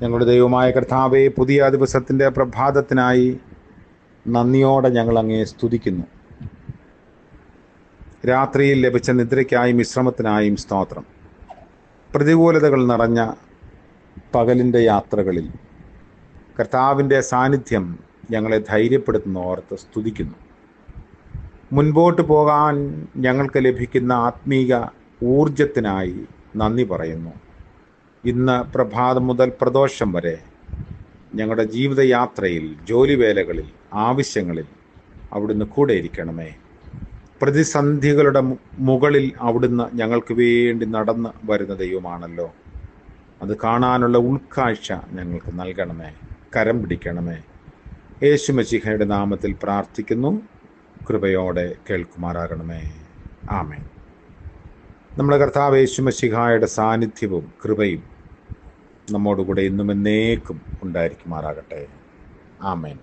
ഞങ്ങളുടെ ദൈവമായ കർത്താവേ, പുതിയ ദിവസത്തിൻ്റെ പ്രഭാതത്തിനായി നന്ദിയോടെ ഞങ്ങൾ അങ്ങയെ സ്തുതിക്കുന്നു. രാത്രിയിൽ ലഭിച്ച നിദ്രയ്ക്കായും വിശ്രമത്തിനായും സ്തോത്രം. പ്രതികൂലതകൾ നിറഞ്ഞ പകലിൻ്റെ യാത്രകളിൽ കർത്താവിൻ്റെ സാന്നിധ്യം ഞങ്ങളെ ധൈര്യപ്പെടുത്തുന്ന ഓർത്ത് സ്തുതിക്കുന്നു. മുൻപോട്ട് പോകാൻ ഞങ്ങൾക്ക് ലഭിക്കുന്ന ആത്മീക ഊർജത്തിനായി നന്ദി പറയുന്നു. ഇന്ന് പ്രഭാതം മുതൽ പ്രദോഷം വരെ ഞങ്ങളുടെ ജീവിതയാത്രയിൽ, ജോലിവേലകളിൽ, ആവശ്യങ്ങളിൽ അവിടുന്ന് കൂടെ ഇരിക്കണമേ. പ്രതിസന്ധികളുടെ മുകളിൽ അവിടുന്ന് ഞങ്ങൾക്ക് വേണ്ടി നടന്ന് വരുന്ന ദൈവമാണല്ലോ. അത് കാണാനുള്ള ഉൾക്കാഴ്ച ഞങ്ങൾക്ക് നൽകണമേ, കരം പിടിക്കണമേ. യേശു മശീഹയുടെ നാമത്തിൽ പ്രാർത്ഥിക്കുന്നു. കൃപയോടെ കേൾക്കുമാറാകണമേ. ആമേൻ. നമ്മുടെ കർത്താവ് യേശു മശീഹായുടെ സാന്നിധ്യവും കൃപയും നമ്മോടുകൂടെ ഇന്നും എന്നേക്കും ഉണ്ടായിരിക്കുമാറാകട്ടെ. ആമേൻ.